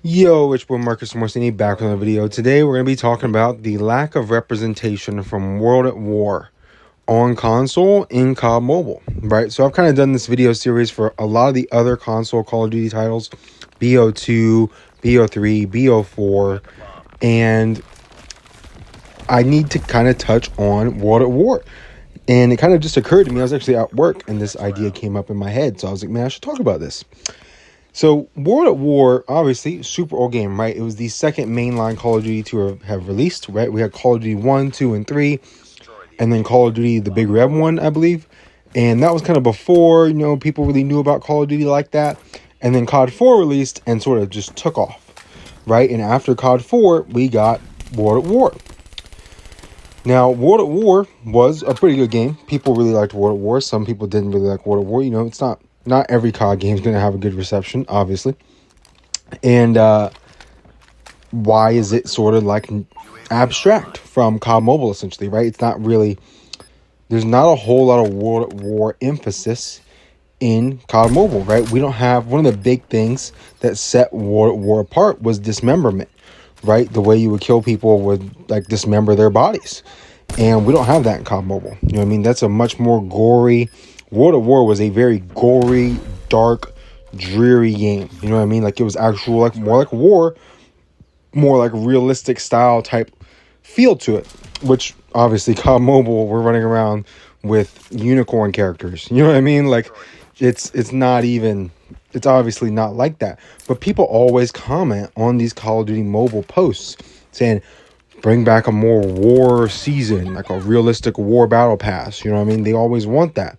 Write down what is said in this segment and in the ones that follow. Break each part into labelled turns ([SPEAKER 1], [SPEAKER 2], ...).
[SPEAKER 1] Yo, it's boy Marcus Morcini back on the video. Today we're going to be talking about the lack of representation from World at War on console in COD Mobile, right? So I've kind of done this video series for a lot of the other console Call of Duty titles, BO2, BO3, BO4, and I need to kind of touch on World at War. And it kind of just occurred to me, I was actually at work and this idea came up in my head. So I was like, man, I should talk about this. So, World at War, obviously, super old game, right? It was the second mainline Call of Duty to have released, right? We had Call of Duty 1, 2, and 3, and then Call of Duty, the Big Red one, I believe. And that was kind of before, people really knew about Call of Duty like that. And then COD 4 released and sort of just took off, right? And after COD 4, we got World at War. Now, World at War was a pretty good game. People really liked World at War. Some people didn't really like World at War. It's not every COD game is going to have a good reception, obviously. And why is it sort of like abstract from COD Mobile, essentially, right? It's not really, there's not a whole lot of World at War emphasis in COD Mobile, right? We don't have, one of the big things that set World at War apart was dismemberment, right? The way you would kill people would like dismember their bodies. And we don't have that in COD Mobile. You know what I mean? That's a much more gory, World at War was a very gory, dark, dreary game. You know what I mean? Like it was actual, like more like war, more like realistic style type feel to it. Which obviously COD Mobile, we're running around with unicorn characters. You know what I mean? Like it's not even, it's obviously not like that. But people always comment on these Call of Duty mobile posts saying, bring back a more war season, like a realistic war battle pass. You know what I mean? They always want that.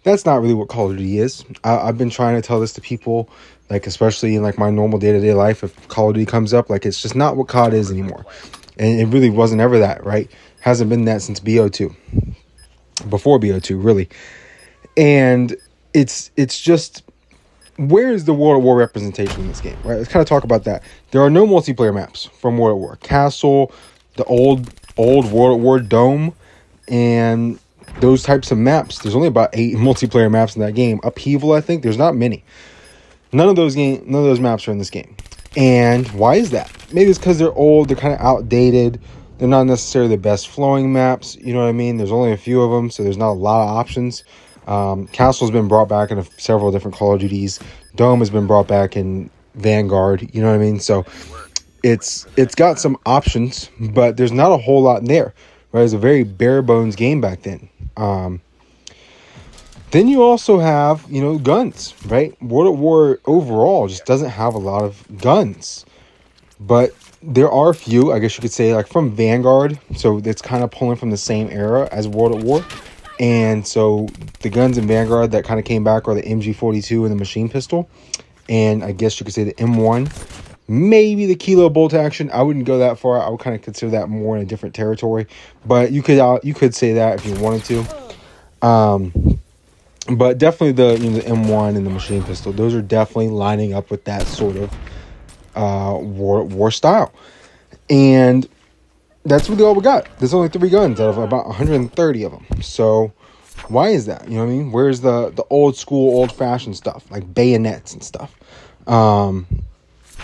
[SPEAKER 1] That's not really what Call of Duty is. I've been trying to tell this to people, like especially in like my normal day-to-day life. If Call of Duty comes up, like it's just not what COD is anymore, and it really wasn't ever that, right? Hasn't been that since BO2, before BO2, really. And it's just, where is the World at War representation in this game, right? Let's kind of talk about that. There are no multiplayer maps from World at War. Castle, the old World at War dome, and those types of maps. There's only about 8 multiplayer maps in that game. Upheaval, I think. There's not many. None of those maps are in this game. And why is that? Maybe it's because they're old. They're kind of outdated. They're not necessarily the best flowing maps. You know what I mean? There's only a few of them, so there's not a lot of options. Castle's been brought back in several different Call of Duties. Dome has been brought back in Vanguard. You know what I mean? So it's got some options, but there's not a whole lot in there. Right? It was a very bare bones game back then. Then you also have, guns, right? World at War overall just doesn't have a lot of guns, but there are a few, I guess you could say, like from Vanguard. So it's kind of pulling from the same era as World at War. And so the guns in Vanguard that kind of came back are the MG42 and the machine pistol. And I guess you could say the M1, maybe the Kilo bolt action. I wouldn't go that far. I would kind of consider that more in a different territory, but you could say that if you wanted to. But definitely the M1 and the machine pistol, those are definitely lining up with that sort of war style. And that's really all we got. There's only 3 guns out of about 130 of them. So why is that? You know what I mean? Where's the old school, old fashioned stuff like bayonets and stuff?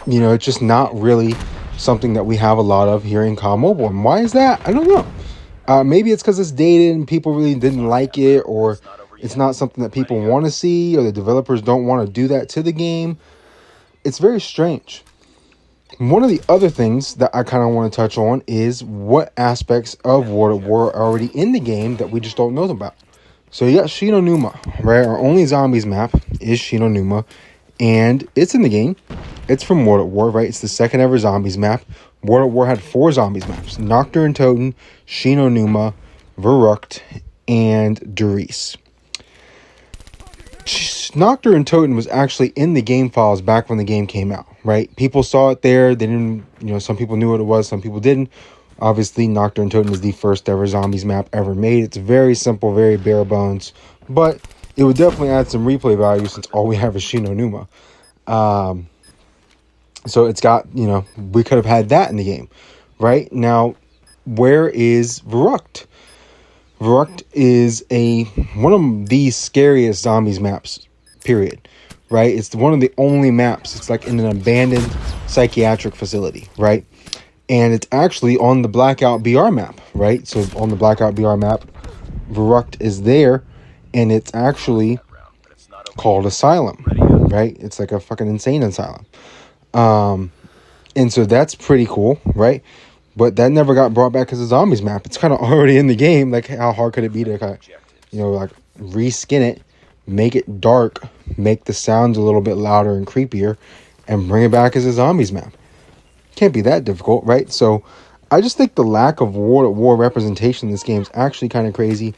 [SPEAKER 1] It's just not really something that we have a lot of here in COD Mobile. And why is that? I don't know. Maybe it's because it's dated and people really didn't like it, or it's not something that people want to see, or the developers don't want to do that to the game. It's very strange. One of the other things that I kind of want to touch on is what aspects of World at War are already in the game that we just don't know about. So you got Shino Numa, right? Our only zombies map is Shino Numa, and it's in the game. It's from World at War, right? It's the second ever zombies map. World at War had 4 zombies maps: Nocturne Toten, Shino Numa, Verrucht, and Durice. Nocturne Toten was actually in the game files back when the game came out, right? People saw it there. They didn't, some people knew what it was, some people didn't. Obviously, Nocturne Toten is the first ever zombies map ever made. It's very simple, very bare bones, but it would definitely add some replay value since all we have is Shino Numa. So it's got, we could have had that in the game, right? Now, where is Verrucht? Verrucht is one of the scariest zombies maps, period. Right? It's one of the only maps. It's like in an abandoned psychiatric facility, right? And it's actually on the Blackout BR map, right? So on the Blackout BR map, Verrucht is there, and it's actually called Asylum, right? It's like a fucking insane asylum. And so that's pretty cool, right? But that never got brought back as a zombies map. It's kind of already in the game. Like, how hard could it be to kind of, like reskin it, make it dark, make the sounds a little bit louder and creepier, and bring it back as a zombies map? Can't be that difficult, right? So I just think the lack of war representation in this game is actually kind of crazy.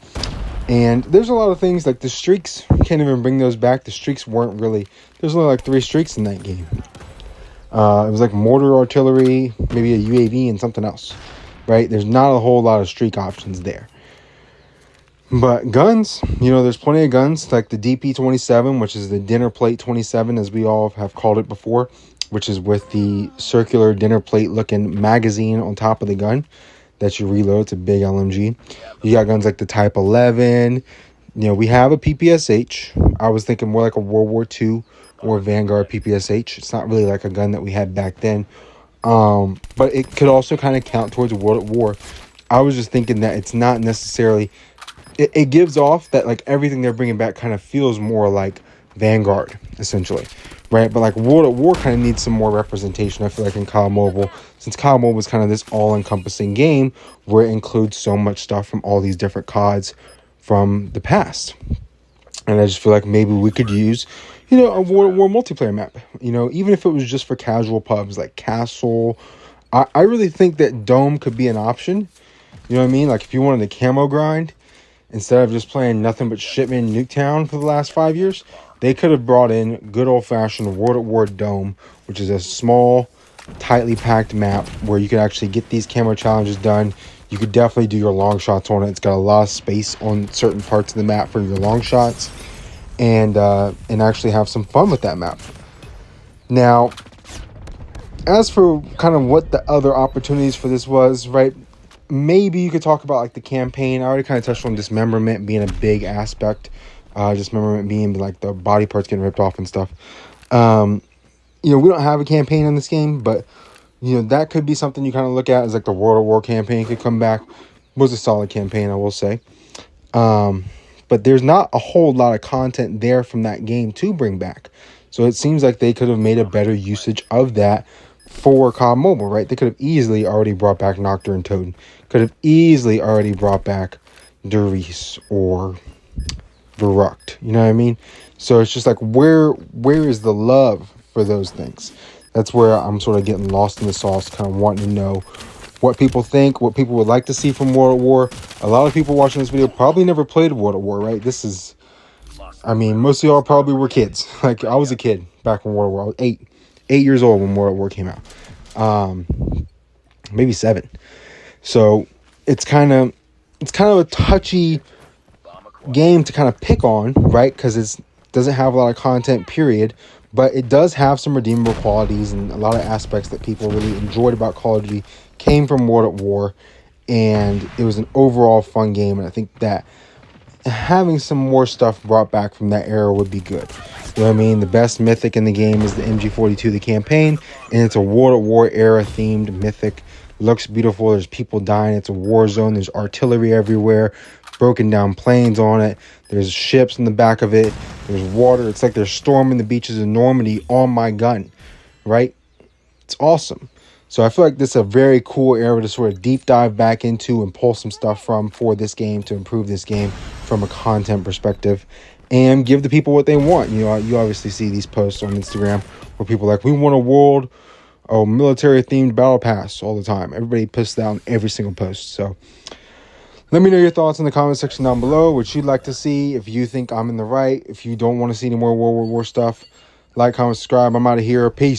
[SPEAKER 1] And there's a lot of things like the streaks. Can't even bring those back. The streaks weren't really. There's only like 3 streaks in that game. It was like mortar artillery, maybe a UAV, and something else, right? There's not a whole lot of streak options there. But guns, there's plenty of guns, like the DP-27, which is the dinner plate 27, as we all have called it before, which is with the circular dinner plate looking magazine on top of the gun that you reload. It's a big LMG. You got guns like the Type 11. We have a PPSH. I was thinking more like a World War II or Vanguard PPSH. It's not really like a gun that we had back then. But it could also kind of count towards a World at War. I was just thinking that it's not necessarily... It gives off that like everything they're bringing back kind of feels more like Vanguard, essentially, right? But like World at War kind of needs some more representation, I feel like, in COD Mobile, since COD Mobile is kind of this all-encompassing game where it includes so much stuff from all these different CODs from the past. And I just feel like maybe we could use, a World at War multiplayer map, even if it was just for casual pubs like Castle. I really think that Dome could be an option. You know what I mean? Like if you wanted a camo grind, instead of just playing nothing but Shipment Nuketown for the last 5 years, they could have brought in good old-fashioned World at War Dome, which is a small, tightly packed map where you could actually get these camo challenges done. You could definitely do your long shots on it. It's got a lot of space on certain parts of the map for your long shots, and actually have some fun with that map. Now, as for kind of what the other opportunities for this was, right? Maybe you could talk about like the campaign. I already kind of touched on dismemberment being a big aspect. Dismemberment being like the body parts getting ripped off and stuff. We don't have a campaign in this game, but that could be something you kind of look at as like the World at War campaign could come back. Was a solid campaign, I will say. But there's not a whole lot of content there from that game to bring back. So it seems like they could have made a better usage of that for COD Mobile, right? They could have easily already brought back Nocturne and Toten. Could have easily already brought back Derice or Verrucht. You know what I mean? So it's just like, where is the love for those things? That's where I'm sort of getting lost in the sauce, kind of wanting to know what people think, what people would like to see from World at War. A lot of people watching this video probably never played World at War, right? Most of y'all probably were kids. Like, I was a kid back when World at War. I was 8 years old when World at War came out. Maybe 7. So it's kind of a touchy game to kind of pick on, right? Because it doesn't have a lot of content, period. But it does have some redeemable qualities, and a lot of aspects that people really enjoyed about Call of Duty came from World at War. And it was an overall fun game, and I think that having some more stuff brought back from that era would be good. You know what I mean? The best mythic in the game is the MG42, the campaign, and it's a World at War era themed mythic. Looks beautiful. There's people dying. It's a war zone. There's artillery everywhere, broken down planes on it. There's ships in the back of it. There's water. It's like they're storming the beaches of Normandy on my gun, right? It's awesome. So I feel like this is a very cool era to sort of deep dive back into and pull some stuff from for this game to improve this game from a content perspective and give the people what they want. You obviously see these posts on Instagram where people are like, we want a military themed battle pass all the time. Everybody posts that on every single post. So let me know your thoughts in the comment section down below, what you'd like to see. If you think I'm in the right, if you don't want to see any more World War stuff, like, comment, subscribe. I'm out of here. Peace.